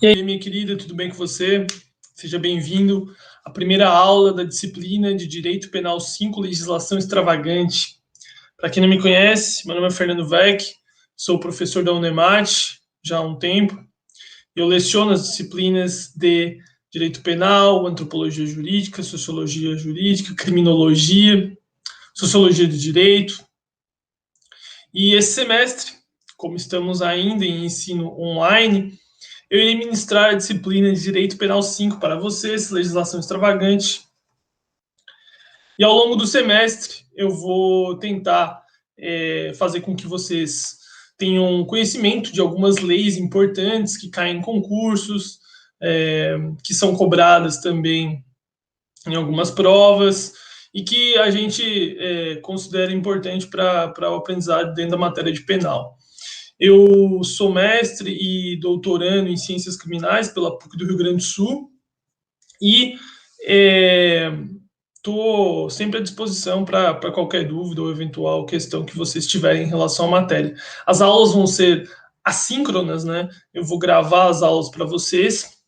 E aí, minha querida, tudo bem com você? Seja bem-vindo à primeira aula da disciplina de Direito Penal 5, Legislação Extravagante. Para quem não me conhece, meu nome é Fernando Weck, sou professor da Unemat já há um tempo. Eu leciono as disciplinas de Direito Penal, Antropologia Jurídica, Sociologia Jurídica, Criminologia, Sociologia do Direito. E esse semestre, como estamos ainda em ensino online, eu irei ministrar a disciplina de Direito Penal 5 para vocês, legislação extravagante. E ao longo do semestre, eu vou tentar fazer com que vocês tenham conhecimento de algumas leis importantes que caem em concursos, que são cobradas também em algumas provas, e que a gente considera importante para o aprendizado dentro da matéria de penal. Eu sou mestre e doutorando em Ciências Criminais pela PUC do Rio Grande do Sul e estou sempre à disposição para qualquer dúvida ou eventual questão que vocês tiverem em relação à matéria. As aulas vão ser assíncronas, né? Eu vou gravar as aulas para vocês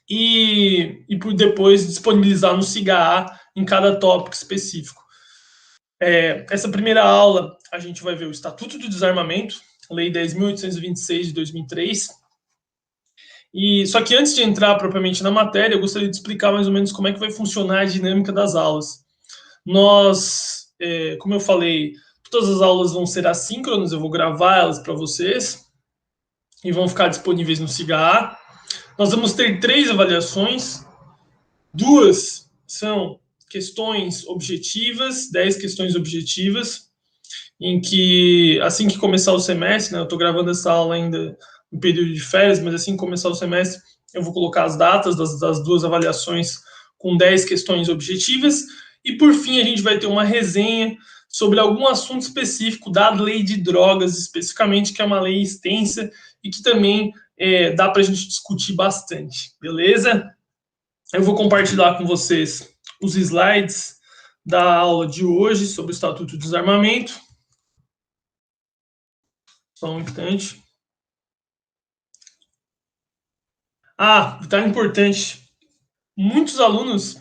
e por depois disponibilizar no SIGA em cada tópico específico. Essa primeira aula a gente vai ver o Estatuto do Desarmamento, Lei 10.826 de 2003. Só que antes de entrar propriamente na matéria, eu gostaria de explicar mais ou menos como é que vai funcionar a dinâmica das aulas. Nós, como eu falei, todas as aulas vão ser assíncronas, eu vou gravar elas para vocês e vão ficar disponíveis no SIGA. Nós vamos ter 3 avaliações, 2 são questões objetivas, 10 questões objetivas, em que, assim que começar o semestre, né, eu estou gravando essa aula ainda no período de férias, mas assim que começar o semestre, eu vou colocar as datas das 2 avaliações com 10 questões objetivas, e por fim a gente vai ter uma resenha sobre algum assunto específico da lei de drogas, especificamente, que é uma lei extensa e que também dá para a gente discutir bastante, beleza? Eu vou compartilhar com vocês os slides da aula de hoje sobre o Estatuto do Desarmamento. Só um instante. Detalhe importante. Muitos alunos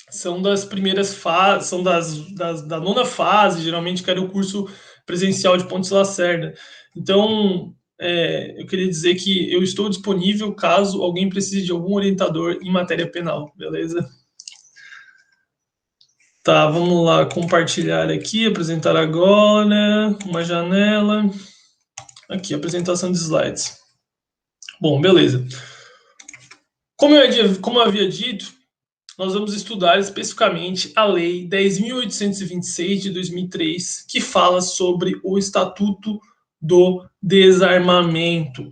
são das primeiras fases, são da 9ª fase, geralmente querem o curso presencial de Pontes Lacerda. Então, eu queria dizer que eu estou disponível caso alguém precise de algum orientador em matéria penal, beleza? Tá, vamos lá, compartilhar aqui, apresentar agora, uma janela. Aqui, apresentação de slides. Bom, beleza. Como eu havia dito, nós vamos estudar especificamente a Lei 10.826 de 2003, que fala sobre o Estatuto do Desarmamento.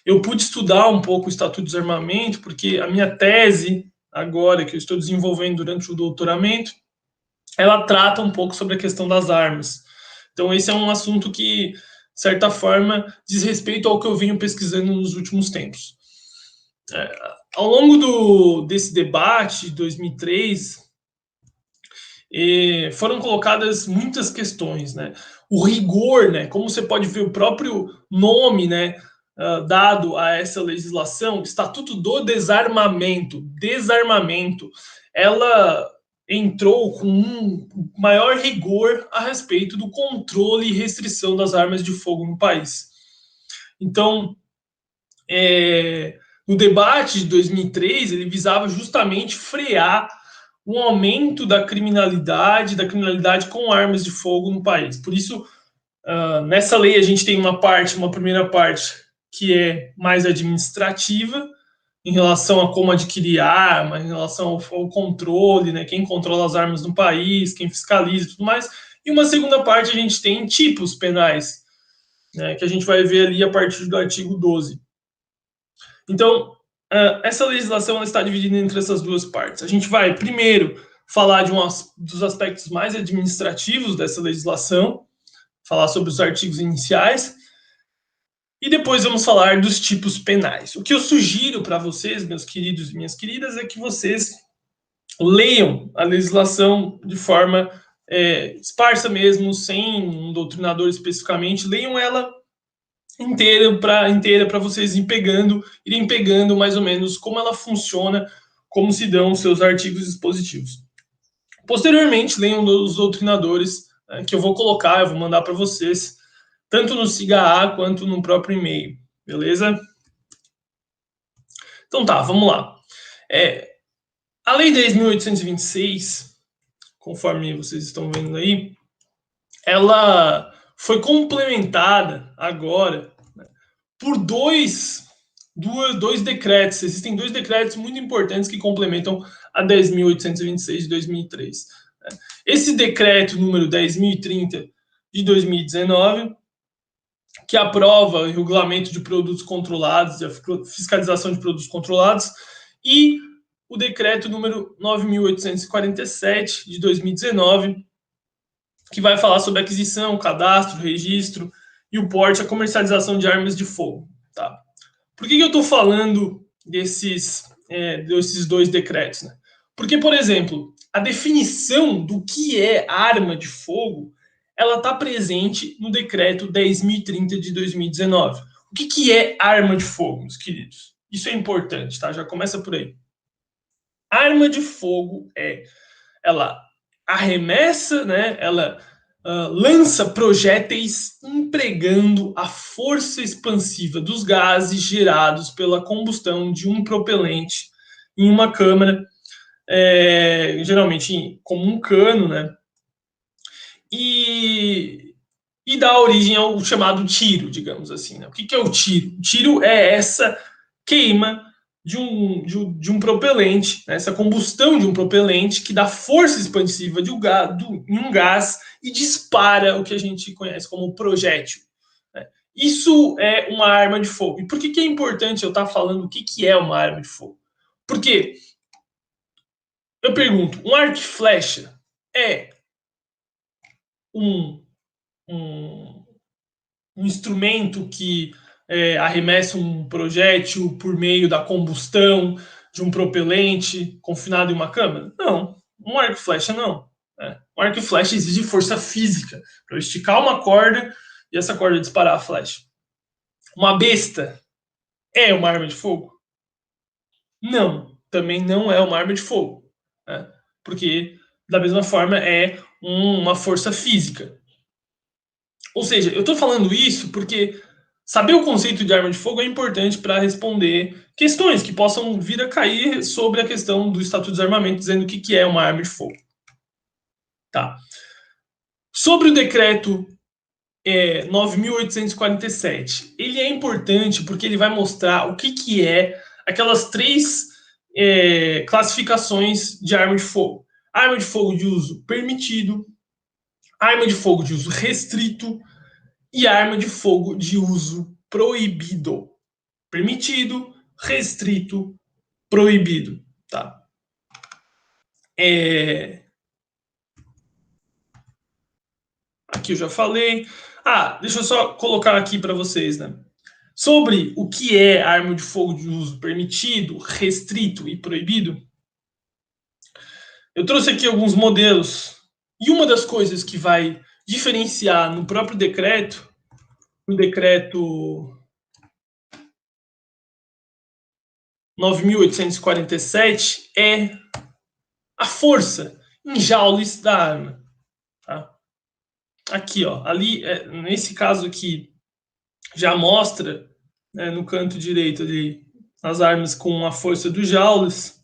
Eu pude estudar um pouco o Estatuto do Desarmamento, porque a minha tese, agora, que eu estou desenvolvendo durante o doutoramento, ela trata um pouco sobre a questão das armas. Então, esse é um assunto que, de certa forma, diz respeito ao que eu venho pesquisando nos últimos tempos. Ao longo desse debate de 2003, foram colocadas muitas questões, né? O rigor, né? Como você pode ver, o próprio nome, né, dado a essa legislação, Estatuto do Desarmamento, ela entrou com um maior rigor a respeito do controle e restrição das armas de fogo no país. Então, no debate de 2003, ele visava justamente frear o aumento da criminalidade com armas de fogo no país. Por isso, nessa lei a gente tem uma primeira parte, que é mais administrativa, em relação a como adquirir arma, em relação ao controle, né, quem controla as armas no país, quem fiscaliza e tudo mais. E uma segunda parte a gente tem tipos penais, né, que a gente vai ver ali a partir do artigo 12. Então, essa legislação está dividida entre essas 2 partes. A gente vai, primeiro, falar dos aspectos mais administrativos dessa legislação, falar sobre os artigos iniciais, e depois vamos falar dos tipos penais. O que eu sugiro para vocês, meus queridos e minhas queridas, é que vocês leiam a legislação de forma esparsa mesmo, sem um doutrinador especificamente, leiam ela inteira para vocês irem pegando mais ou menos como ela funciona, como se dão os seus artigos expositivos. Posteriormente, leiam os doutrinadores, né, que eu vou colocar, eu vou mandar para vocês, tanto no SIGA quanto no próprio e-mail, beleza? Então tá, vamos lá. A Lei 10.826, conforme vocês estão vendo aí, ela foi complementada agora, né, por dois decretos. Existem dois decretos muito importantes que complementam a 10.826 de 2003. Né? Esse decreto número 10.030 de 2019, que aprova o regulamento de produtos controlados, a fiscalização de produtos controlados, e o decreto número 9.847 de 2019, que vai falar sobre aquisição, cadastro, registro e o porte, a comercialização de armas de fogo. Tá? Por que eu estou falando desses dois decretos? Né? Porque, por exemplo, a definição do que é arma de fogo, ela está presente no decreto 10.030 de 2019. O que é arma de fogo, meus queridos? Isso é importante, tá? Já começa por aí. Arma de fogo ela arremessa, né? Ela lança projéteis empregando a força expansiva dos gases gerados pela combustão de um propelente em uma câmara, geralmente como um cano, né? E dá origem ao chamado tiro, digamos assim. Né? O que é o tiro? O tiro é essa queima de um propelente, né? Essa combustão de um propelente que dá força expansiva em um gás e dispara o que a gente conhece como projétil. Né? Isso é uma arma de fogo. E por que é importante eu estar falando o que é uma arma de fogo? Porque eu pergunto, um arco e flecha é um instrumento que arremessa um projétil por meio da combustão de um propelente confinado em uma câmara? Não. Um arco e flecha não. Um arco e flecha exige força física para esticar uma corda e essa corda disparar a flecha. Uma besta é uma arma de fogo? Não. Também não é uma arma de fogo. Né? Porque, da mesma forma, é uma força física. Ou seja, eu estou falando isso porque saber o conceito de arma de fogo é importante para responder questões que possam vir a cair sobre a questão do Estatuto de Desarmamento, dizendo o que é uma arma de fogo. Tá. Sobre o decreto 9.847, ele é importante porque ele vai mostrar o que é aquelas três classificações de arma de fogo. Arma de fogo de uso permitido, arma de fogo de uso restrito e arma de fogo de uso proibido. Permitido, restrito, proibido. Tá? Aqui eu já falei. Deixa eu só colocar aqui para vocês, né? Sobre o que é arma de fogo de uso permitido, restrito e proibido, eu trouxe aqui alguns modelos. E uma das coisas que vai diferenciar no próprio decreto, no decreto 9.847, é a força em joules da arma. Tá? Aqui, ó, ali, nesse caso aqui, já mostra, né, no canto direito ali, as armas com a força dos joules.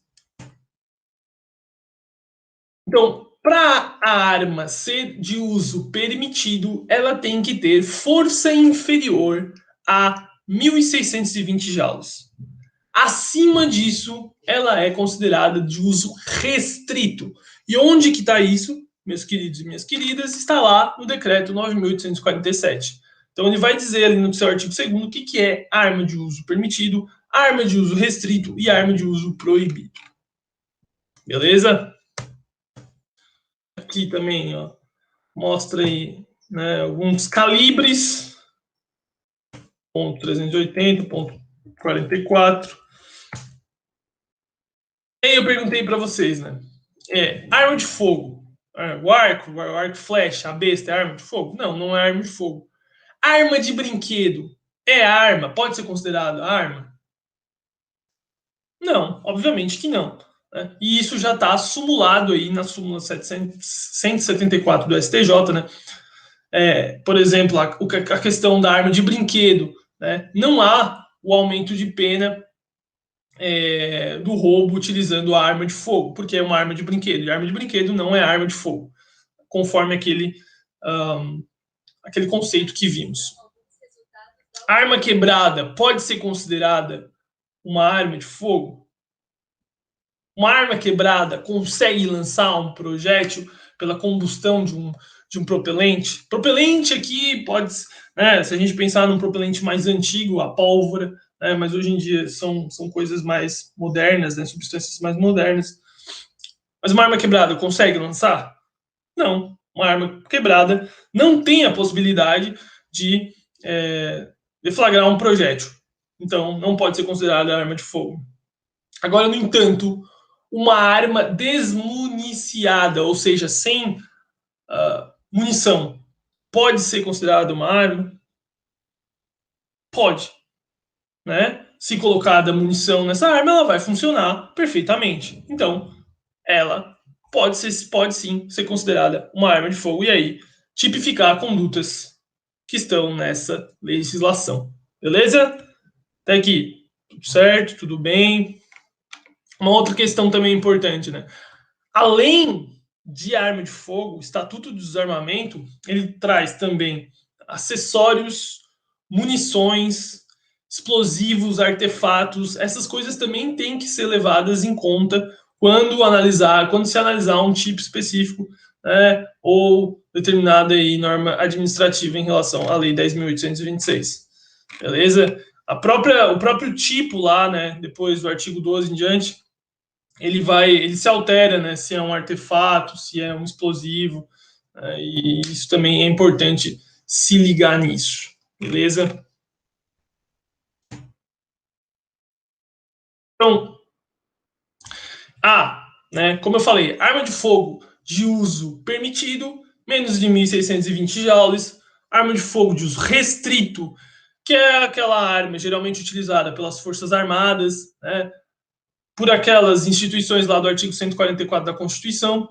Então, para a arma ser de uso permitido, ela tem que ter força inferior a 1.620 joules. Acima disso, ela é considerada de uso restrito. E onde que está isso, meus queridos e minhas queridas? Está lá no decreto 9.847. Então, ele vai dizer ali no seu artigo 2º o que é arma de uso permitido, arma de uso restrito e arma de uso proibido. Beleza? Aqui também, ó, mostra aí, né, alguns calibres. Ponto 380, ponto 44. Aí eu perguntei para vocês, né? Arma de fogo. O arco e flecha, a besta é arma de fogo? Não, não é arma de fogo. Arma de brinquedo É arma? Pode ser considerado arma? Não, obviamente que não. Né? E isso já está sumulado aí na súmula 174 do STJ, né? Por exemplo, a questão da arma de brinquedo, né? Não há o aumento de pena do roubo utilizando a arma de fogo, porque é uma arma de brinquedo. E arma de brinquedo não é arma de fogo, conforme aquele conceito que vimos. Arma quebrada pode ser considerada uma arma de fogo? Uma arma quebrada consegue lançar um projétil pela combustão de um propelente? Propelente aqui pode, né, se a gente pensar num propelente mais antigo, a pólvora, né, mas hoje em dia são coisas mais modernas, né, substâncias mais modernas. Mas uma arma quebrada consegue lançar? Não. Uma arma quebrada não tem a possibilidade de deflagrar um projétil. Então, não pode ser considerada arma de fogo. Agora, no entanto, uma arma desmuniciada, ou seja, sem munição, pode ser considerada uma arma? Pode. Né? Se colocada munição nessa arma, ela vai funcionar perfeitamente. Então, ela pode sim ser considerada uma arma de fogo e aí tipificar condutas que estão nessa legislação. Beleza? Até aqui. Tudo certo, tudo bem. Uma outra questão também importante, né? Além de arma de fogo, o Estatuto do Desarmamento, ele traz também acessórios, munições, explosivos, artefatos, essas coisas também têm que ser levadas em conta quando se analisar um tipo específico, né, ou determinada aí norma administrativa em relação à Lei 10.826. Beleza? O próprio tipo lá, né, depois do artigo 12 em diante, ele se altera, né, se é um artefato, se é um explosivo, né, e isso também é importante se ligar nisso, beleza? Então, né, como eu falei, arma de fogo de uso permitido, menos de 1.620 joules, arma de fogo de uso restrito, que é aquela arma geralmente utilizada pelas Forças Armadas, né, por aquelas instituições lá do artigo 144 da Constituição,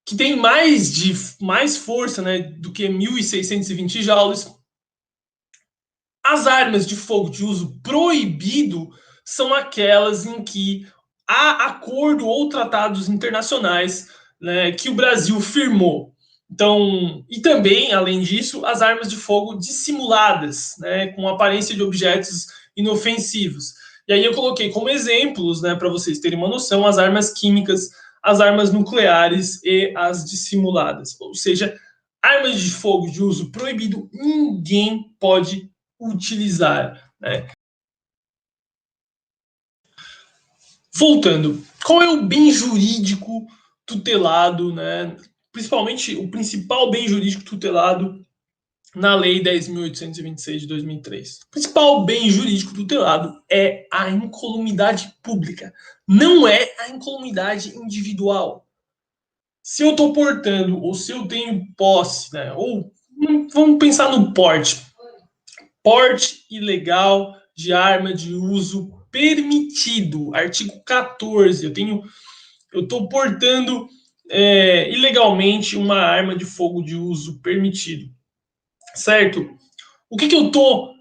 que tem mais força, né, do que 1.620 joules. As armas de fogo de uso proibido são aquelas em que há acordo ou tratados internacionais, né, que o Brasil firmou. Então, e também, além disso, as armas de fogo dissimuladas, né, com aparência de objetos inofensivos. E aí eu coloquei como exemplos, né, para vocês terem uma noção, as armas químicas, as armas nucleares e as dissimuladas. Ou seja, armas de fogo de uso proibido ninguém pode utilizar. Né? Voltando, qual é o bem jurídico tutelado, né? Principalmente o principal bem jurídico tutelado na Lei 10.826 de 2003. O principal bem jurídico tutelado é a incolumidade pública, não é a incolumidade individual. Se eu estou portando, ou se eu tenho posse, né, ou vamos pensar no porte. Porte ilegal de arma de uso permitido, artigo 14. Eu estou portando ilegalmente uma arma de fogo de uso permitido, certo? O que eu estou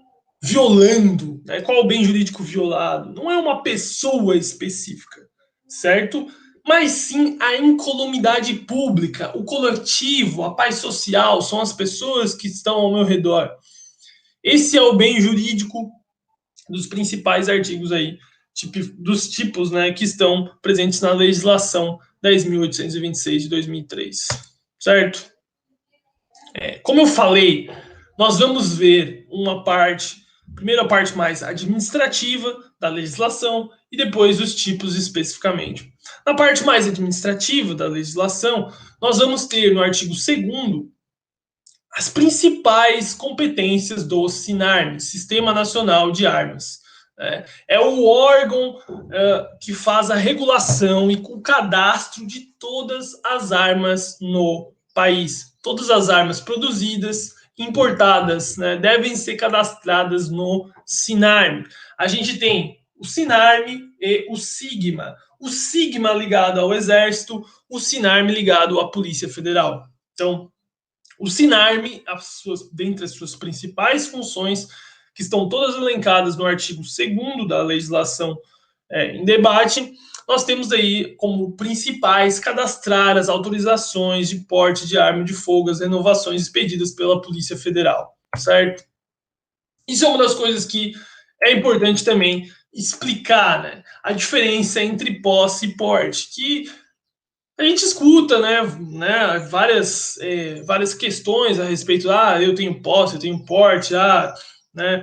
violando? Né? Qual é o bem jurídico violado? Não é uma pessoa específica, certo? Mas sim a incolumidade pública, o coletivo, a paz social, são as pessoas que estão ao meu redor. Esse é o bem jurídico dos principais artigos aí, dos tipos, né, que estão presentes na legislação 10.826 de 2003, certo? Como eu falei, nós vamos ver primeiro a parte mais administrativa da legislação e depois os tipos especificamente. Na parte mais administrativa da legislação, nós vamos ter no artigo 2º as principais competências do SINARM, Sistema Nacional de Armas. É o órgão que faz a regulação e o cadastro de todas as armas no país. Todas as armas produzidas importadas, né, devem ser cadastradas no Sinarme. A gente tem o Sinarme e o Sigma. O Sigma ligado ao Exército, o Sinarme ligado à Polícia Federal. Então, o Sinarme, dentre as suas principais funções, que estão todas elencadas no artigo 2º da legislação em debate, nós temos aí como principais cadastrar as autorizações de porte de arma de fogo, as renovações expedidas pela Polícia Federal, certo? Isso é uma das coisas que é importante também explicar, né? A diferença entre posse e porte, que a gente escuta, né, várias questões a respeito, eu tenho posse, eu tenho porte, né,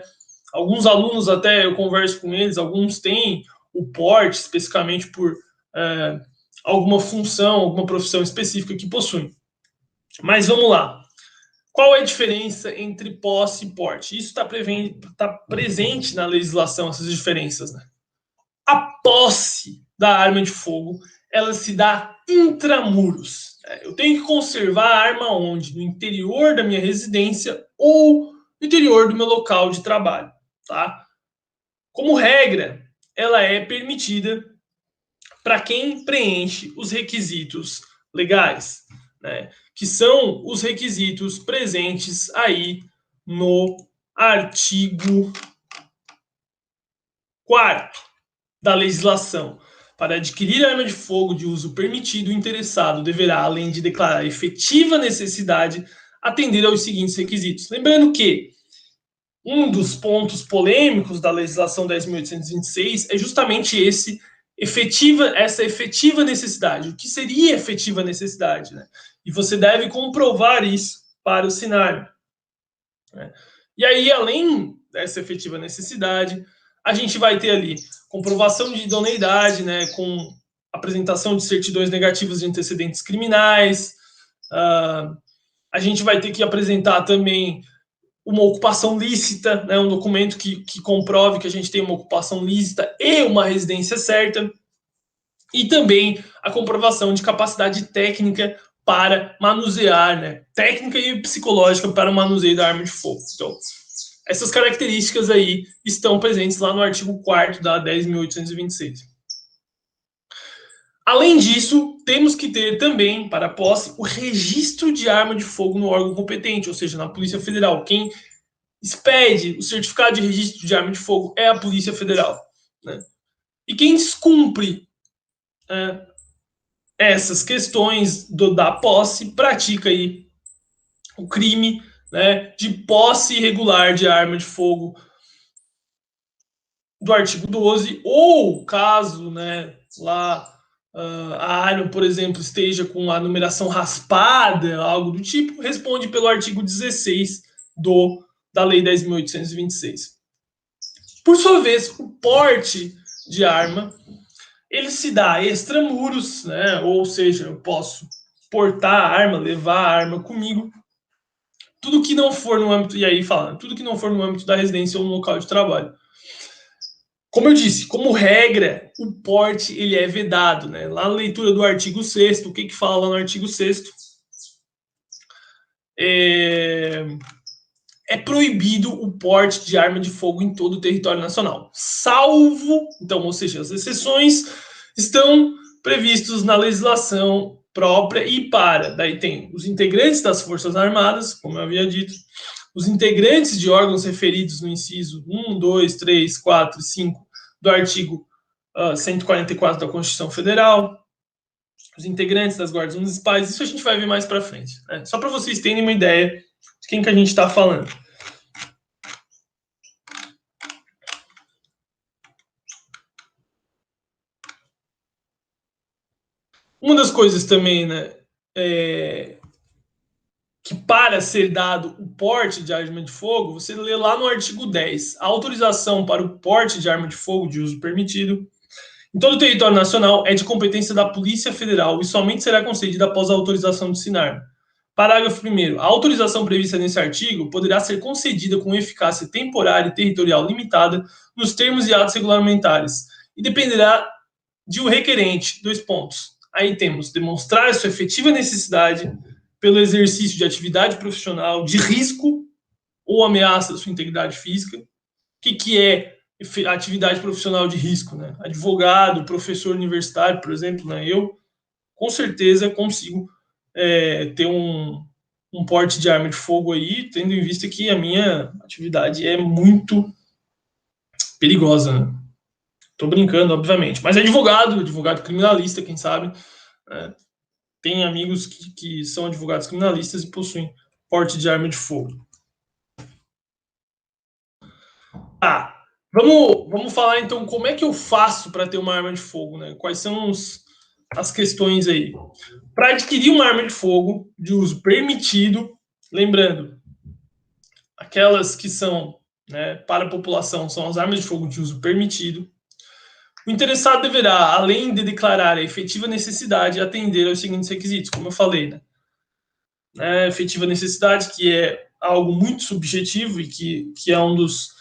alguns alunos até eu converso com eles, alguns têm o porte especificamente por alguma função, alguma profissão específica que possuem. Mas vamos lá. Qual é a diferença entre posse e porte? Isso está presente na legislação, essas diferenças, né? A posse da arma de fogo, ela se dá intramuros. Eu tenho que conservar a arma onde? No interior da minha residência ou no interior do meu local de trabalho, tá? Como regra, ela é permitida para quem preenche os requisitos legais, né? Que são os requisitos presentes aí no artigo 4º da legislação. Para adquirir arma de fogo de uso permitido, o interessado deverá, além de declarar efetiva necessidade, atender aos seguintes requisitos. Lembrando que um dos pontos polêmicos da legislação 10.826 é justamente essa efetiva necessidade. O que seria efetiva necessidade, né? E você deve comprovar isso para o Sinarme, né? E aí, além dessa efetiva necessidade, a gente vai ter ali comprovação de idoneidade, né, com apresentação de certidões negativas de antecedentes criminais. A gente vai ter que apresentar também uma ocupação lícita, né, um documento que comprove que a gente tem uma ocupação lícita e uma residência certa. E também a comprovação de capacidade técnica para manusear, né, técnica e psicológica para o manuseio da arma de fogo. Então, essas características aí estão presentes lá no artigo 4º da 10.826. Além disso, temos que ter também, para a posse, o registro de arma de fogo no órgão competente, ou seja, na Polícia Federal. Quem expede o certificado de registro de arma de fogo é a Polícia Federal, né? E quem descumpre essas questões da posse pratica aí o crime, né, de posse irregular de arma de fogo do artigo 12, ou caso, né, lá a arma, por exemplo, esteja com a numeração raspada, algo do tipo, responde pelo artigo 16 da Lei 10.826. Por sua vez, o porte de arma, ele se dá extramuros, né, ou seja, eu posso portar a arma, levar a arma comigo, tudo que não for no âmbito, e aí falando, tudo que não for no âmbito da residência ou no local de trabalho. Como eu disse, como regra, o porte ele é vedado, né? Lá na leitura do artigo 6º, o que fala lá no artigo 6º? É proibido o porte de arma de fogo em todo o território nacional, salvo, então, ou seja, as exceções estão previstos na legislação própria e daí tem os integrantes das Forças Armadas, como eu havia dito, os integrantes de órgãos referidos no inciso 1, 2, 3, 4 e 5 do artigo 144 da Constituição Federal, os integrantes das guardas municipais, isso a gente vai ver mais para frente, né? Só para vocês terem uma ideia de quem que a gente está falando. Uma das coisas também, né, que para ser dado o porte de arma de fogo, você lê lá no artigo 10, a autorização para o porte de arma de fogo de uso permitido em todo o território nacional é de competência da Polícia Federal e somente será concedida após a autorização do Sinarme. Parágrafo 1º. A autorização prevista nesse artigo poderá ser concedida com eficácia temporária e territorial limitada nos termos e atos regulamentares e dependerá de o requerente. 2 pontos. Aí temos demonstrar sua efetiva necessidade pelo exercício de atividade profissional de risco ou ameaça à sua integridade física. O que é atividade profissional de risco, né? Advogado, professor universitário, por exemplo, né? Eu, com certeza, consigo ter um porte de arma de fogo aí, tendo em vista que a minha atividade é muito perigosa, né? Tô brincando, obviamente. Mas é advogado criminalista, quem sabe. Tem amigos que são advogados criminalistas e possuem porte de arma de fogo. Tá, vamos falar então como é que eu faço para ter uma arma de fogo, né? Quais são as questões aí? Para adquirir uma arma de fogo de uso permitido, lembrando, aquelas que são, né, para a população, são as armas de fogo de uso permitido. O interessado deverá, além de declarar a efetiva necessidade, atender aos seguintes requisitos, como eu falei, né? Efetiva necessidade, que é algo muito subjetivo e que é um dos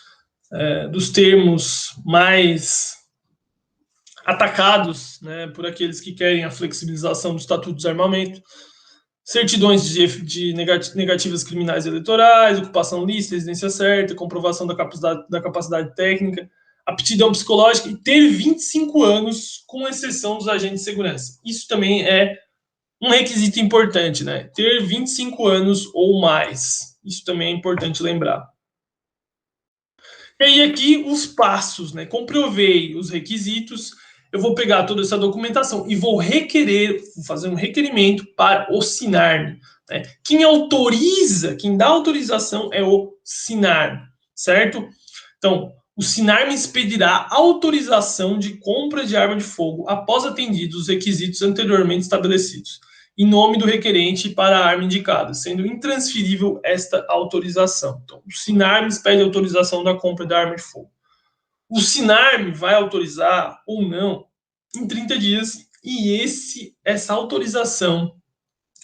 termos mais atacados, né, por aqueles que querem a flexibilização do Estatuto de Desarmamento, certidões de negativas criminais eleitorais, ocupação lícita, residência certa, comprovação da capacidade técnica, aptidão psicológica e ter 25 anos, com exceção dos agentes de segurança. Isso também é um requisito importante, né? Ter 25 anos ou mais. Isso também é importante lembrar. E aí aqui os passos, né? Comprovei os requisitos, eu vou pegar toda essa documentação e vou fazer um requerimento para o SINARM. Né? Quem autoriza, quem dá autorização é o SINARM, certo? Então, o SINARM expedirá autorização de compra de arma de fogo após atendidos os requisitos anteriormente estabelecidos, em nome do requerente para a arma indicada, sendo intransferível esta autorização. Então, o SINARM pede autorização da compra da arma de fogo. O SINARM vai autorizar ou não em 30 dias e essa autorização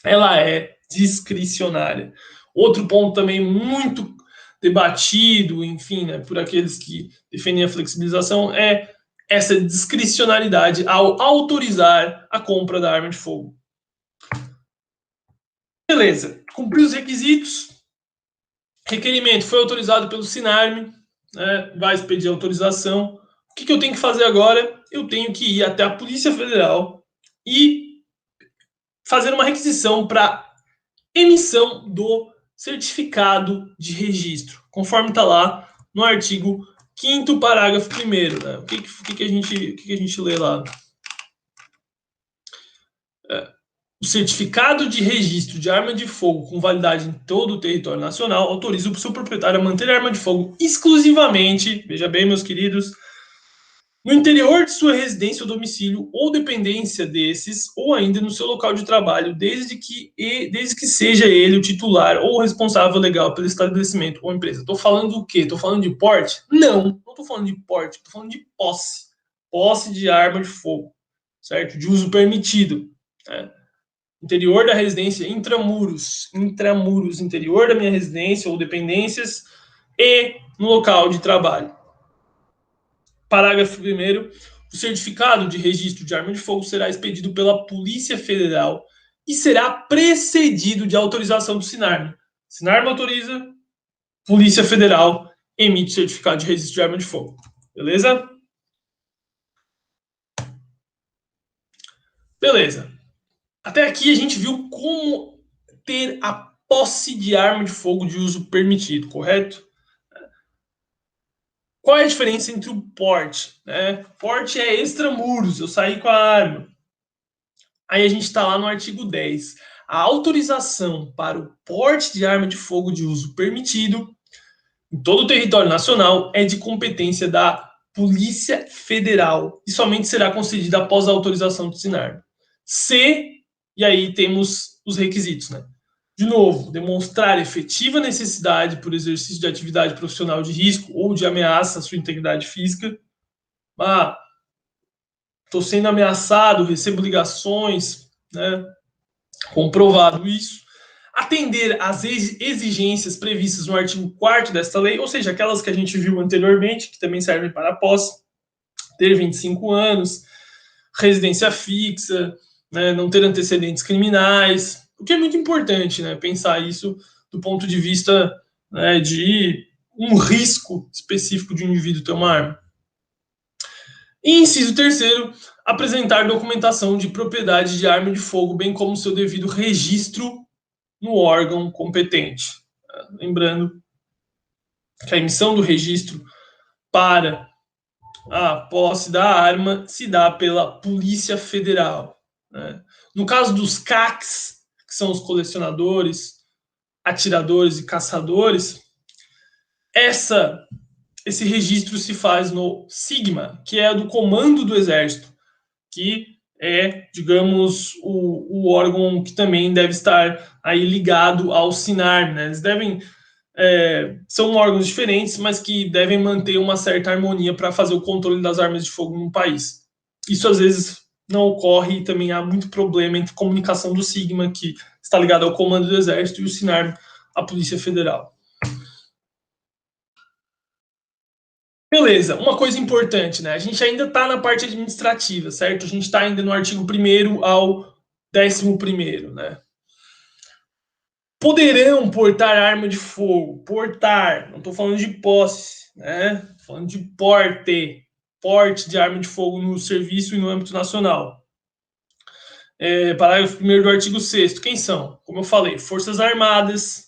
ela é discricionária. Outro ponto também muito debatido, enfim, né, por aqueles que defendem a flexibilização é essa discricionalidade ao autorizar a compra da arma de fogo. Beleza, cumpriu os requisitos, requerimento foi autorizado pelo SINARM, né, vai expedir autorização. O que eu tenho que fazer agora? Eu tenho que ir até a Polícia Federal e fazer uma requisição para emissão do certificado de registro, conforme está lá no artigo 5º, parágrafo 1º. Né? O que a gente lê lá? O certificado de registro de arma de fogo com validade em todo o território nacional autoriza o seu proprietário a manter a arma de fogo exclusivamente, veja bem, meus queridos, no interior de sua residência ou domicílio ou dependência desses, ou ainda no seu local de trabalho, desde que seja ele o titular ou responsável legal pelo estabelecimento ou empresa. Estou falando do quê? Estou falando de porte? Não estou falando de porte, estou falando de posse. Posse de arma de fogo, certo? De uso permitido. Né? Interior da residência, intramuros, interior da minha residência ou dependências e no local de trabalho. Parágrafo 1º, o certificado de registro de arma de fogo será expedido pela Polícia Federal e será precedido de autorização do SINARM. SINARM autoriza, Polícia Federal emite certificado de registro de arma de fogo. Beleza? Beleza. Até aqui a gente viu como ter a posse de arma de fogo de uso permitido, correto? Qual é a diferença entre o porte? Né? Porte é extramuros, eu saí com a arma. Aí a gente está lá no artigo 10. A autorização para o porte de arma de fogo de uso permitido em todo o território nacional é de competência da Polícia Federal e somente será concedida após a autorização do SINARM. E aí temos os requisitos, né? De novo, demonstrar efetiva necessidade por exercício de atividade profissional de risco ou de ameaça à sua integridade física. Estou sendo ameaçado, recebo ligações, né? Comprovado isso. Atender às exigências previstas no artigo 4º desta lei, ou seja, aquelas que a gente viu anteriormente, que também servem para a posse, ter 25 anos, residência fixa, né? Não ter antecedentes criminais, o que é muito importante, né? Pensar isso do ponto de vista né, de um risco específico de um indivíduo ter uma arma. E inciso terceiro, apresentar documentação de propriedade de arma de fogo, bem como seu devido registro no órgão competente. Lembrando que a emissão do registro para a posse da arma se dá pela Polícia Federal, né? No caso dos CACs, que são os colecionadores, atiradores e caçadores, esse registro se faz no SIGMA, que é do Comando do Exército, que é, digamos, o órgão que também deve estar aí ligado ao SINARM, né? Eles devem são órgãos diferentes, mas que devem manter uma certa harmonia para fazer o controle das armas de fogo no país. Isso às vezes não ocorre e também há muito problema entre comunicação do SIGMA, que está ligado ao Comando do Exército, e o SINARM, a Polícia Federal. Beleza, uma coisa importante, né? A gente ainda está na parte administrativa, certo? A gente está ainda no artigo 1º ao 11º, né? Poderão portar arma de fogo. Portar, não estou falando de posse, né? Tô falando de porte de arma de fogo no serviço e no âmbito nacional. Parágrafo 1º do artigo 6º. Quem são? Como eu falei, Forças Armadas,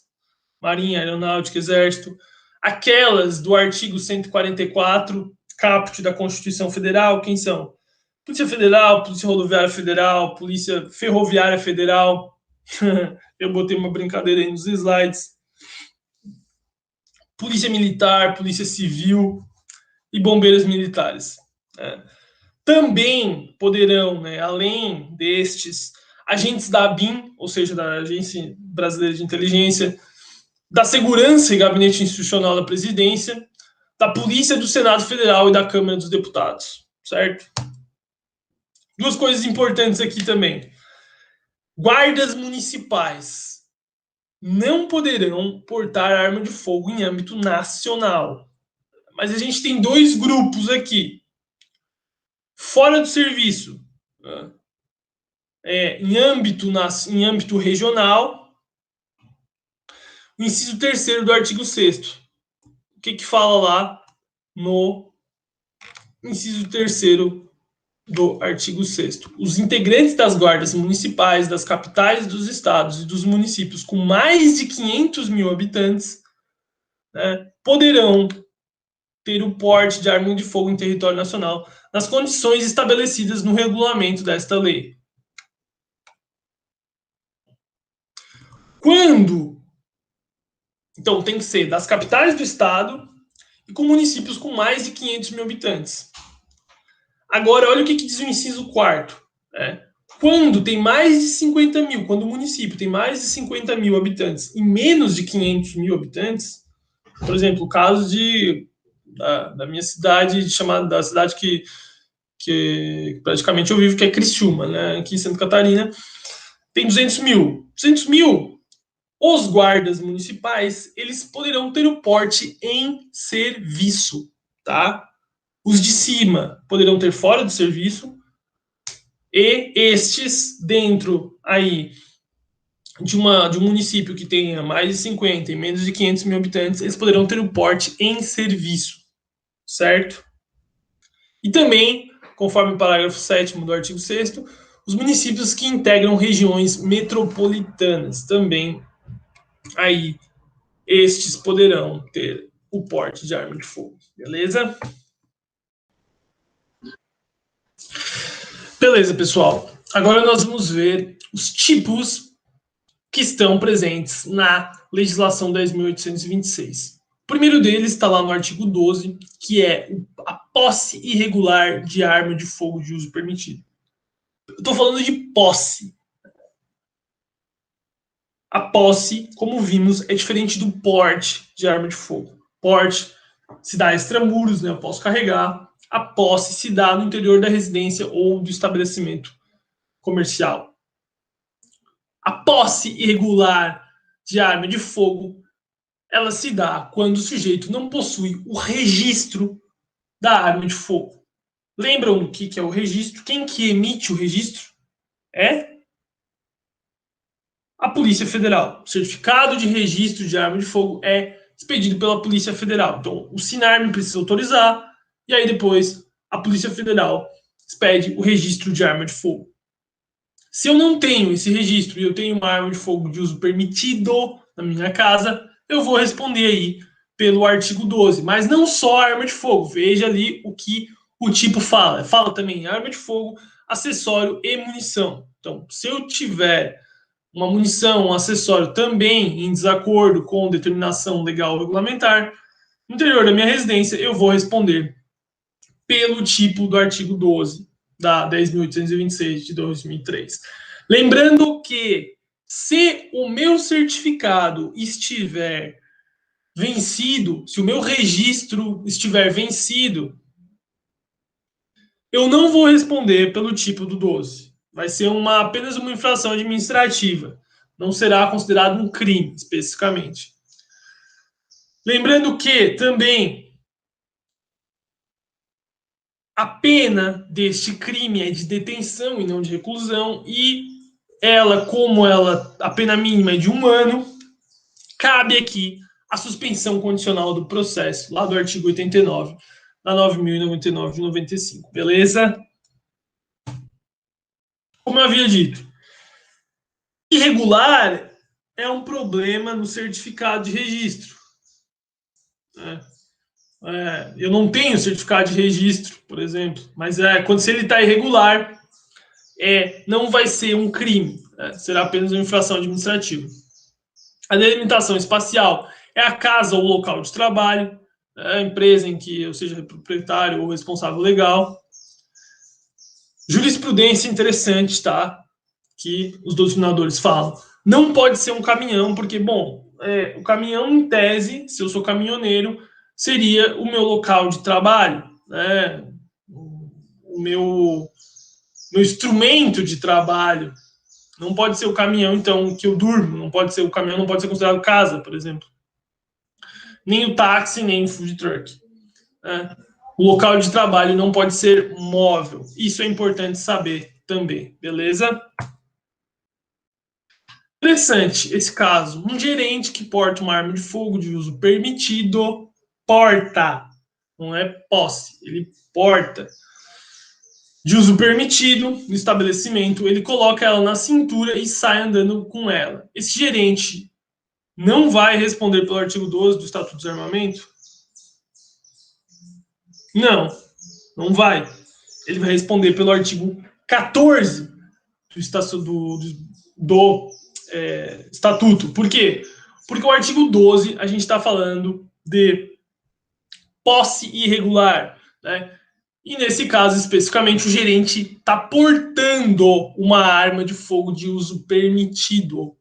Marinha, Aeronáutica, Exército. Aquelas do artigo 144, caput da Constituição Federal, quem são? Polícia Federal, Polícia Rodoviária Federal, Polícia Ferroviária Federal. Eu botei uma brincadeira aí nos slides. Polícia Militar, Polícia Civil e Bombeiros Militares. Também poderão, né, além destes, agentes da ABIN, ou seja, da Agência Brasileira de Inteligência, da Segurança e Gabinete Institucional da Presidência, da Polícia do Senado Federal e da Câmara dos Deputados, certo? Duas coisas importantes aqui também. Guardas municipais não poderão portar arma de fogo em âmbito nacional. Mas a gente tem dois grupos aqui. Fora do serviço, em âmbito regional, o inciso 3º do artigo 6º. O que fala lá no inciso 3º do artigo 6º? Os integrantes das guardas municipais das capitais dos estados e dos municípios com mais de 500 mil habitantes, né, poderão ter o porte de arma de fogo em território nacional nas condições estabelecidas no regulamento desta lei. Quando? Então, tem que ser das capitais do estado e com municípios com mais de 500 mil habitantes. Agora, olha o que diz o inciso 4º. Né? Quando tem mais de 50 mil, quando o município tem mais de 50 mil habitantes e menos de 500 mil habitantes, por exemplo, o caso da minha cidade, da cidade que praticamente eu vivo, que é Criciúma, né? Aqui em Santa Catarina, tem 200 mil. 200 mil, os guardas municipais, eles poderão ter o porte em serviço, tá? Os de cima poderão ter fora do serviço e estes dentro aí de um município que tenha mais de 50 e menos de 500 mil habitantes, eles poderão ter o porte em serviço, certo? E também, conforme o parágrafo 7º do artigo 6º, os municípios que integram regiões metropolitanas também, aí, estes poderão ter o porte de arma de fogo, beleza? Beleza, pessoal. Agora nós vamos ver os tipos que estão presentes na legislação 10.826. O primeiro deles está lá no artigo 12, que é a posse irregular de arma de fogo de uso permitido. Eu estou falando de posse. A posse, como vimos, é diferente do porte de arma de fogo. Porte se dá extramuros, né? Eu posso carregar. A posse se dá no interior da residência ou do estabelecimento comercial. A posse irregular de arma de fogo, ela se dá quando o sujeito não possui o registro da arma de fogo. Lembram o que é o registro? Quem que emite o registro? É a Polícia Federal. O certificado de registro de arma de fogo é expedido pela Polícia Federal. Então, o Sinarme precisa autorizar, e aí depois a Polícia Federal expede o registro de arma de fogo. Se eu não tenho esse registro e eu tenho uma arma de fogo de uso permitido na minha casa, eu vou responder aí pelo artigo 12. Mas não só arma de fogo. Veja ali o que o tipo fala. Fala também arma de fogo, acessório e munição. Então, se eu tiver uma munição, um acessório também em desacordo com determinação legal ou regulamentar, no interior da minha residência, eu vou responder pelo tipo do artigo 12 da 10.826 de 2003. Lembrando que se o meu certificado estiver vencido, se o meu registro estiver vencido, eu não vou responder pelo tipo do 12. Vai ser apenas uma infração administrativa. Não será considerado um crime, especificamente. Lembrando que também a pena deste crime é de detenção e não de reclusão, e a pena mínima é de 1 ano, cabe aqui a suspensão condicional do processo, lá do artigo 89, da 9.099 de 95, beleza? Como eu havia dito, irregular é um problema no certificado de registro. Eu não tenho certificado de registro, por exemplo, mas se ele está irregular, não vai ser um crime, será apenas uma infração administrativa. A delimitação espacial é a casa ou local de trabalho, a empresa em que eu seja proprietário ou responsável legal. Jurisprudência interessante, tá? Que os doutrinadores falam. Não pode ser um caminhão, porque, o caminhão, em tese, se eu sou caminhoneiro, seria o meu local de trabalho, né? O meu instrumento de trabalho. Não pode ser o caminhão, então, que eu durmo. Não pode ser o caminhão, não pode ser considerado casa, por exemplo. Nem o táxi, nem o food truck. Né? O local de trabalho não pode ser móvel. Isso é importante saber também, beleza? Interessante esse caso. Um gerente que porta uma arma de fogo de uso permitido, porta, não é posse, ele porta. De uso permitido no estabelecimento, ele coloca ela na cintura e sai andando com ela. Esse gerente não vai responder pelo artigo 12 do Estatuto do Desarmamento? Não, não vai. Ele vai responder pelo artigo 14 do Estatuto. Por quê? Porque o artigo 12, a gente está falando de posse irregular, né? E nesse caso, especificamente, o gerente está portando uma arma de fogo de uso permitido.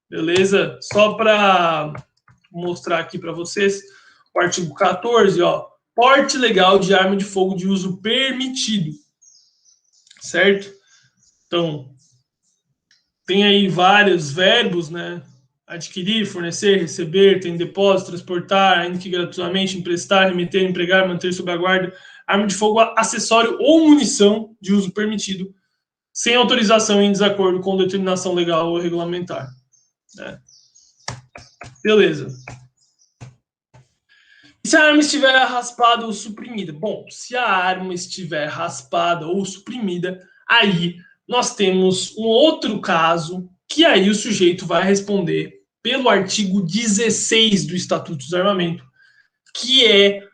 Beleza? Só para mostrar aqui para vocês, o artigo 14, ó, porte legal de arma de fogo de uso permitido. Certo? Então, tem aí vários verbos, né? Adquirir, fornecer, receber, ter em depósito, transportar, ainda que gratuitamente, emprestar, remeter, empregar, manter sob a guarda, arma de fogo, acessório ou munição de uso permitido, sem autorização em desacordo com determinação legal ou regulamentar. Né? Beleza. E se a arma estiver raspada ou suprimida? Bom, se a arma estiver raspada ou suprimida, aí nós temos um outro caso que aí o sujeito vai responder pelo artigo 16 do Estatuto do Desarmamento, que é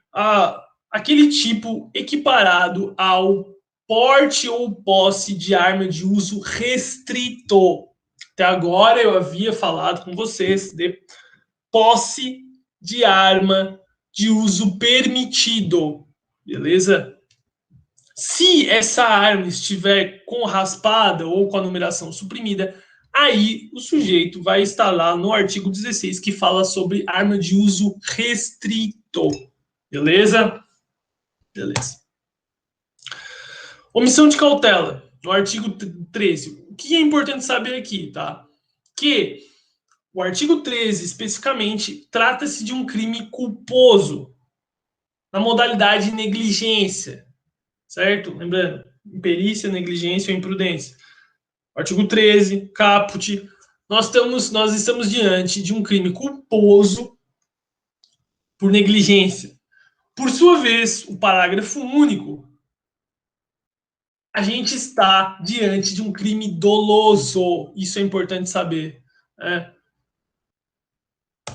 aquele tipo equiparado ao porte ou posse de arma de uso restrito. Até agora eu havia falado com vocês de posse de arma de uso permitido, beleza? Se essa arma estiver com raspada ou com a numeração suprimida, aí o sujeito vai estar lá no artigo 16, que fala sobre arma de uso restrito. Beleza? Beleza. Omissão de cautela, no artigo 13. O que é importante saber aqui, tá? Que o artigo 13, especificamente, trata-se de um crime culposo, na modalidade negligência, certo? Lembrando, imperícia, negligência ou imprudência. Artigo 13, caput. Nós estamos diante de um crime culposo por negligência. Por sua vez, o parágrafo único, a gente está diante de um crime doloso. Isso é importante saber. Né?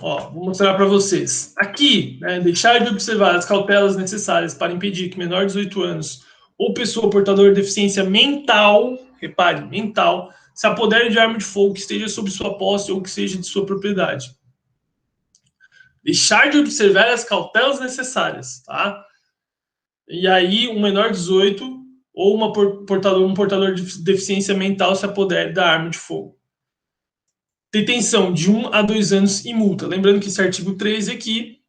Ó, vou mostrar para vocês. Aqui, né, deixar de observar as cautelas necessárias para impedir que menor de 18 anos ou pessoa portadora de deficiência mental, repare, mental, se apodere de arma de fogo que esteja sob sua posse ou que seja de sua propriedade. Deixar de observar as cautelas necessárias, tá? E aí, um menor de 18 ou um portador de deficiência mental se apodere da arma de fogo. Detenção de 1 a 2 anos e multa. Lembrando que esse artigo 13 aqui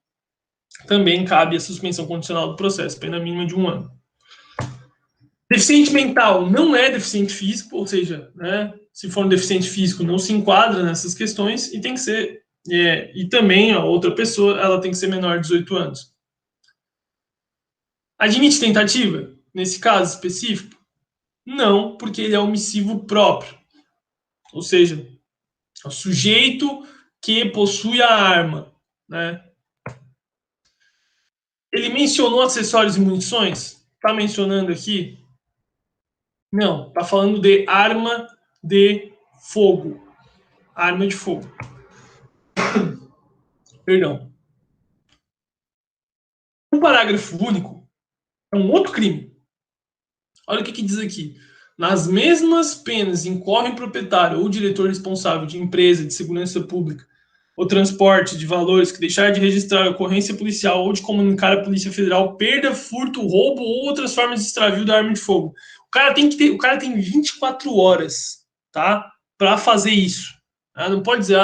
também cabe a suspensão condicional do processo, pena mínima de 1 ano. Deficiente mental não é deficiente físico, ou seja, né, se for um deficiente físico não se enquadra nessas questões e tem que ser, e também a outra pessoa ela tem que ser menor de 18 anos. Admite tentativa, nesse caso específico? Não, porque ele é omissivo próprio. Ou seja, é o sujeito que possui a arma, né? Ele mencionou acessórios e munições? Está mencionando aqui? Não, está falando de arma de fogo. Arma de fogo. Perdão. O parágrafo único é um outro crime. Olha o que diz aqui. Nas mesmas penas incorre o proprietário ou o diretor responsável de empresa de segurança pública ou transporte de valores que deixar de registrar a ocorrência policial ou de comunicar à Polícia Federal perda, furto, roubo ou outras formas de extravio da arma de fogo. O cara tem 24 horas, tá? Para fazer isso. Não pode dizer,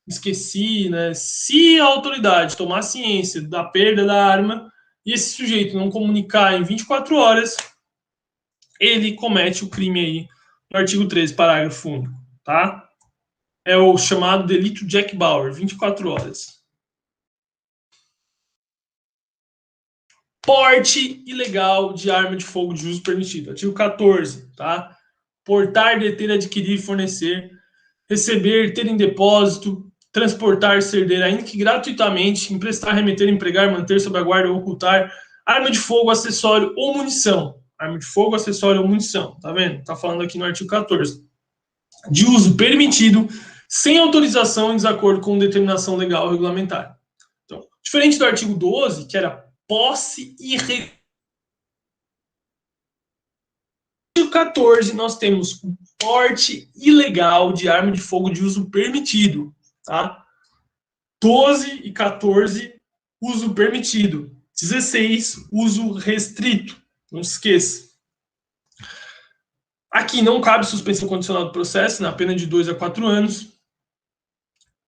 esqueci, né? Se a autoridade tomar ciência da perda da arma e esse sujeito não comunicar em 24 horas, ele comete o crime aí no artigo 13, parágrafo único, tá? É o chamado delito Jack Bauer, 24 horas. Porte ilegal de arma de fogo de uso permitido, artigo 14, tá? Portar, deter, adquirir, fornecer, receber, ter em depósito, transportar, ceder, ainda que gratuitamente, emprestar, remeter, empregar, manter sob a guarda ou ocultar arma de fogo, acessório ou munição. Arma de fogo, acessório ou munição, tá vendo? Tá falando aqui no artigo 14. De uso permitido, sem autorização em desacordo com determinação legal ou regulamentar. Então, diferente do artigo 12, que era posse irregular. No artigo 14, nós temos o porte ilegal de arma de fogo de uso permitido, tá? 12 e 14, uso permitido. 16, uso restrito. Não se esqueça. Aqui não cabe suspensão condicional do processo, na pena de 2 a 4 anos.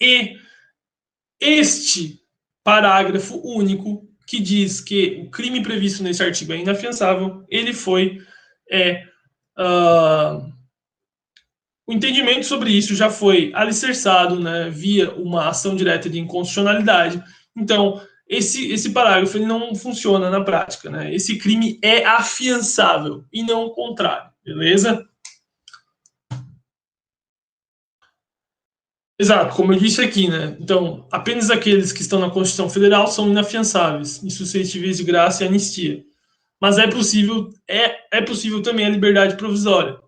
E este parágrafo único, que diz que o crime previsto nesse artigo é inafiançável, ele foi... o entendimento sobre isso já foi alicerçado, né, via uma ação direta de inconstitucionalidade. Então, esse parágrafo ele não funciona na prática. Né? Esse crime é afiançável e não o contrário, beleza? Exato, como eu disse aqui, né? Então, apenas aqueles que estão na Constituição Federal são inafiançáveis, insuscetíveis de graça e anistia. Mas é possível também a liberdade provisória.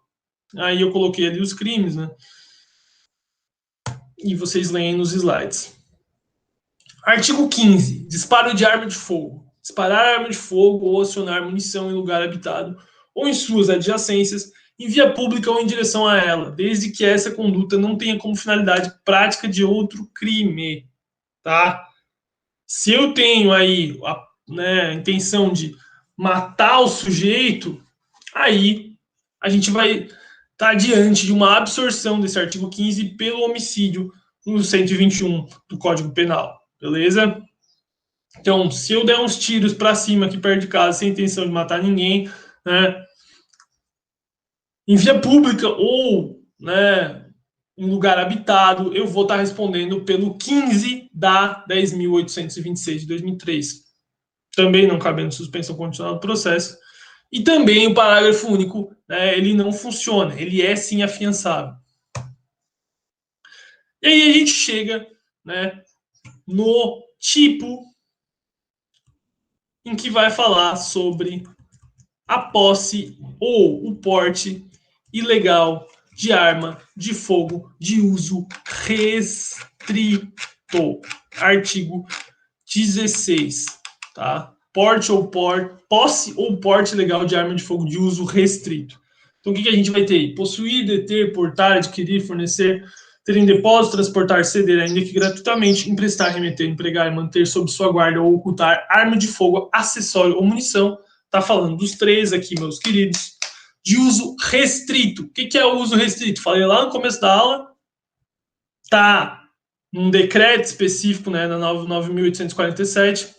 Aí eu coloquei ali os crimes, né? E vocês leem nos slides. Artigo 15. Disparo de arma de fogo. Disparar arma de fogo ou acionar munição em lugar habitado ou em suas adjacências, em via pública ou em direção a ela, desde que essa conduta não tenha como finalidade prática de outro crime, tá? Se eu tenho aí a intenção de matar o sujeito, aí a gente vai estar diante de uma absorção desse artigo 15 pelo homicídio no 121 do Código Penal, beleza? Então, se eu der uns tiros para cima aqui perto de casa sem intenção de matar ninguém, né, em via pública ou, né, em lugar habitado, eu vou estar respondendo pelo 15 da 10.826 de 2003. Também não cabendo suspensão condicional do processo. E também o parágrafo único, né, ele não funciona, ele é sim afiançável. E aí a gente chega, né, no tipo em que vai falar sobre a posse ou o porte ilegal de arma de fogo de uso restrito. Artigo 16, tá? Posse ou porte ilegal de arma de fogo de uso restrito. Então, o que a gente vai ter? Possuir, deter, portar, adquirir, fornecer, ter em depósito, transportar, ceder, ainda que gratuitamente, emprestar, remeter, empregar, manter sob sua guarda ou ocultar arma de fogo, acessório ou munição. Tá falando dos três aqui, meus queridos. De uso restrito. O que é o uso restrito? Falei lá no começo da aula. Tá num decreto específico, né, na 9.847,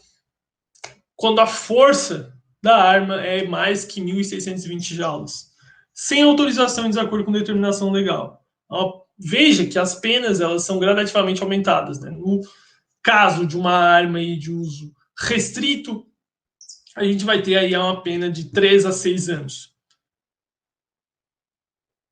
quando a força da arma é mais que 1.620 joules, sem autorização em desacordo com determinação legal. Veja que as penas elas são gradativamente aumentadas. Né? No caso de uma arma aí de uso restrito, a gente vai ter aí uma pena de 3 a 6 anos.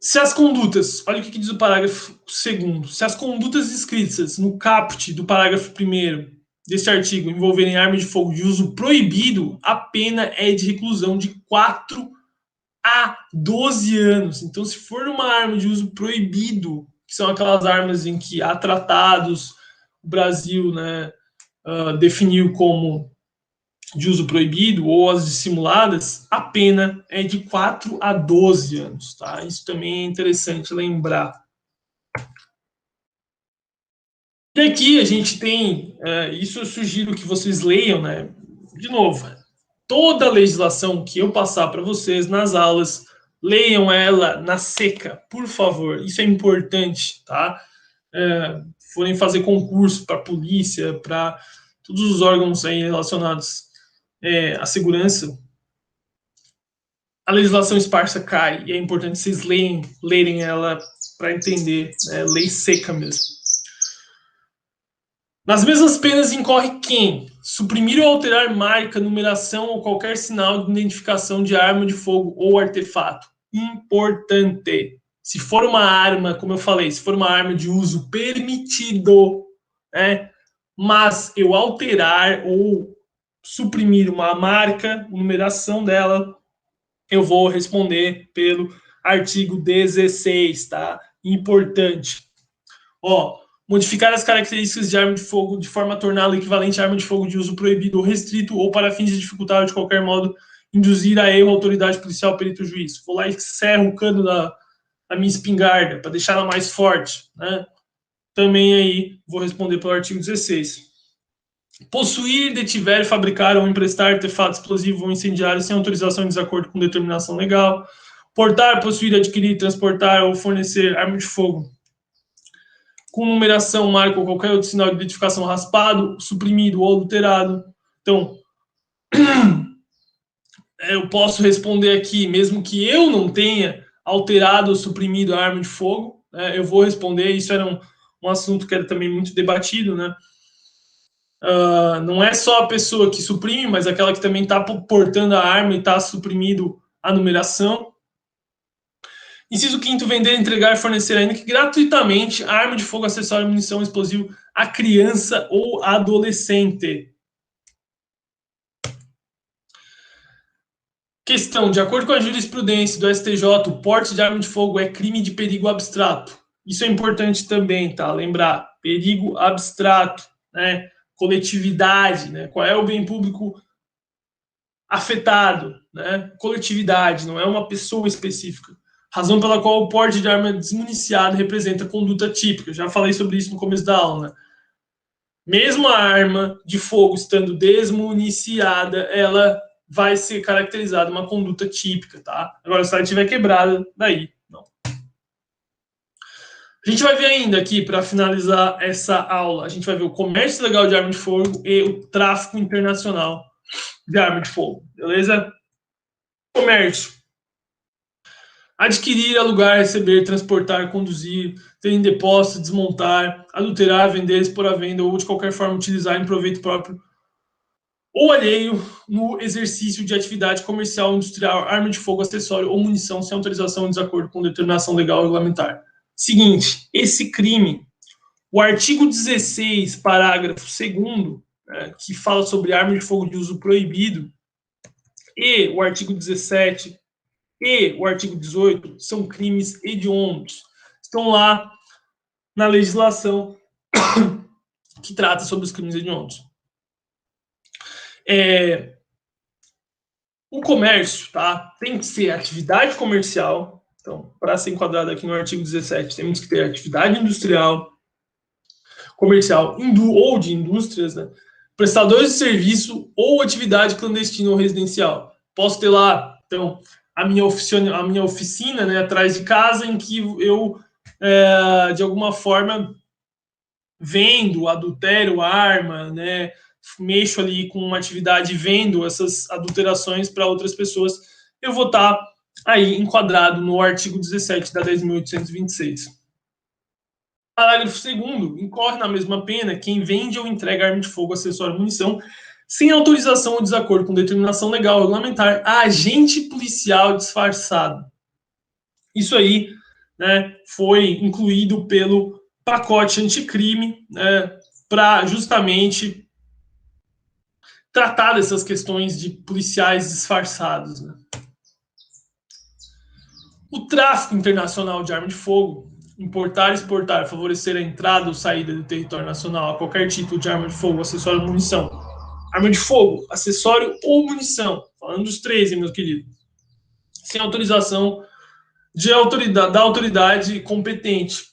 Se as condutas, olha o que diz o parágrafo 2º, se as condutas descritas no caput do parágrafo 1º deste artigo envolverem arma de fogo de uso proibido, a pena é de reclusão de 4 a 12 anos. Então, se for uma arma de uso proibido, que são aquelas armas em que há tratados, o Brasil, né, definiu como de uso proibido ou as dissimuladas, a pena é de 4 a 12 anos. Tá? Isso também é interessante lembrar. E aqui a gente tem, isso eu sugiro que vocês leiam, né? De novo, toda a legislação que eu passar para vocês nas aulas, leiam ela na seca, por favor. Isso é importante, tá? Forem fazer concurso para a polícia, para todos os órgãos aí relacionados à segurança, a legislação esparsa cai e é importante vocês lerem ela para entender, né? Lei seca mesmo. Nas mesmas penas incorre quem suprimir ou alterar marca, numeração ou qualquer sinal de identificação de arma de fogo ou artefato. Importante. Se for uma arma, como eu falei, se for uma arma de uso permitido, né? Mas eu alterar ou suprimir uma marca, numeração dela, eu vou responder pelo artigo 16, tá? Importante. Modificar as características de arma de fogo de forma a torná-la equivalente a arma de fogo de uso proibido ou restrito, ou para fins de dificultar ou de qualquer modo induzir a erro a autoridade policial, perito ou juiz. Vou lá e serro o cano da minha espingarda para deixar ela mais forte, né? Também aí vou responder pelo artigo 16. Possuir, detiver, fabricar ou emprestar artefato explosivo ou incendiário sem autorização em desacordo com determinação legal. Portar, possuir, adquirir, transportar ou fornecer arma de fogo com numeração, marca ou qualquer outro sinal de identificação raspado, suprimido ou adulterado. Então, eu posso responder aqui, mesmo que eu não tenha alterado ou suprimido a arma de fogo, né, eu vou responder. Isso era um assunto que era também muito debatido, né? Não é só a pessoa que suprime, mas aquela que também está portando a arma e está suprimindo a numeração. Inciso 5º, vender, entregar, fornecer, ainda que gratuitamente, arma de fogo, acessório, munição, explosivo a criança ou adolescente. Questão, de acordo com a jurisprudência do STJ, o porte de arma de fogo é crime de perigo abstrato. Isso é importante também, tá? Lembrar, perigo abstrato, né? Coletividade, né? Qual é o bem público afetado, né? Coletividade, não é uma pessoa específica. Razão pela qual o porte de arma desmuniciada representa conduta típica. Já falei sobre isso no começo da aula, né? Mesmo a arma de fogo estando desmuniciada, ela vai ser caracterizada uma conduta típica, tá? Agora, se ela estiver quebrada, daí não. A gente vai ver ainda aqui, para finalizar essa aula, a gente vai ver o comércio ilegal de arma de fogo e o tráfico internacional de arma de fogo, beleza? Comércio. Adquirir, alugar, receber, transportar, conduzir, ter em depósito, desmontar, adulterar, vender, expor à venda ou de qualquer forma utilizar em proveito próprio ou alheio no exercício de atividade comercial, industrial, arma de fogo, acessório ou munição sem autorização em desacordo com determinação legal ou regulamentar. Seguinte, esse crime, o artigo 16, parágrafo 2º, que fala sobre arma de fogo de uso proibido, e o artigo 17 e o artigo 18 são crimes hediondos. Estão lá na legislação que trata sobre os crimes hediondos. O comércio, tá? Tem que ser atividade comercial. Então, para ser enquadrado aqui no artigo 17, temos que ter atividade industrial, comercial ou de indústrias, né? Prestadores de serviço ou atividade clandestina ou residencial. Posso ter lá, então, a minha oficina, né, atrás de casa, em que eu, de alguma forma, vendo, adultero arma, né, mexo ali com uma atividade e vendo essas adulterações para outras pessoas, eu vou estar aí enquadrado no artigo 17 da 10.826. Parágrafo 2º, incorre na mesma pena quem vende ou entrega arma de fogo, acessório ou munição sem autorização ou desacordo com determinação legal ou regulamentar a agente policial disfarçado. Isso aí, né, foi incluído pelo pacote anticrime, né, para justamente tratar dessas questões de policiais disfarçados, né. O tráfico internacional de arma de fogo, importar, exportar, favorecer a entrada ou saída do território nacional a qualquer tipo de arma de fogo, acessório ou munição. Arma de fogo, acessório ou munição, falando dos três, meu querido, sem autorização da autoridade competente.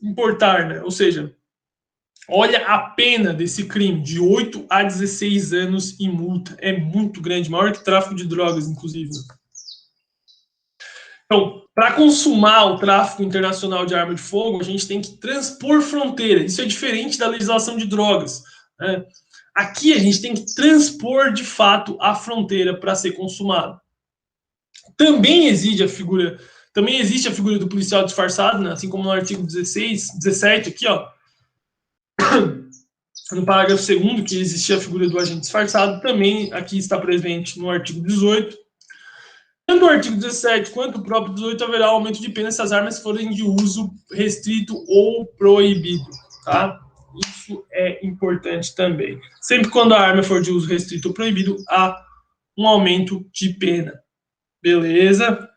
Importar, né? Ou seja, olha a pena desse crime, de 8 a 16 anos e multa. É muito grande, maior que tráfico de drogas, inclusive. Então, para consumar o tráfico internacional de arma de fogo, a gente tem que transpor fronteira. Isso é diferente da legislação de drogas, né? Aqui a gente tem que transpor de fato a fronteira para ser consumado. Também existe a figura do policial disfarçado, né? Assim como no artigo 17 aqui, ó, no parágrafo 2º, que existia a figura do agente disfarçado, também aqui está presente no artigo 18. Tanto o artigo 17 quanto o próprio 18 haverá aumento de pena se as armas forem de uso restrito ou proibido, tá? Isso é importante também. Sempre quando a arma for de uso restrito ou proibido, há um aumento de pena. Beleza?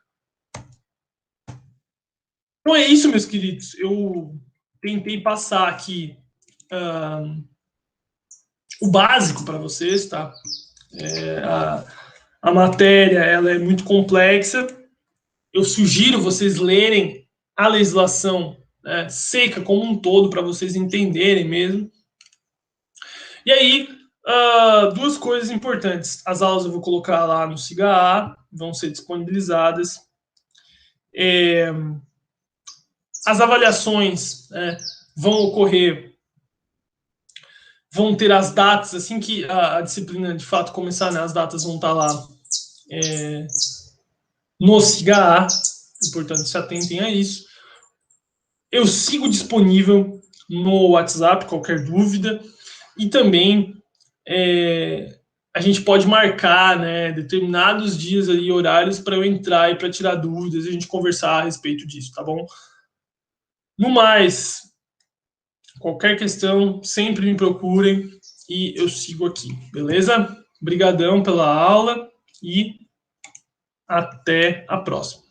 Então é isso, meus queridos. Eu tentei passar aqui o básico para vocês, tá? A matéria ela é muito complexa. Eu sugiro vocês lerem a legislação, né, seca como um todo, para vocês entenderem mesmo. E aí, duas coisas importantes. As aulas eu vou colocar lá no SIGA, vão ser disponibilizadas. As avaliações, né, vão ter as datas, assim que a disciplina de fato começar, né, as datas vão estar lá no SIGA, portanto se atentem a isso. Eu sigo disponível no WhatsApp, qualquer dúvida, e também a gente pode marcar, né, determinados dias e horários para eu entrar e para tirar dúvidas e a gente conversar a respeito disso, tá bom? No mais, qualquer questão, sempre me procurem e eu sigo aqui, beleza? Obrigadão pela aula e até a próxima.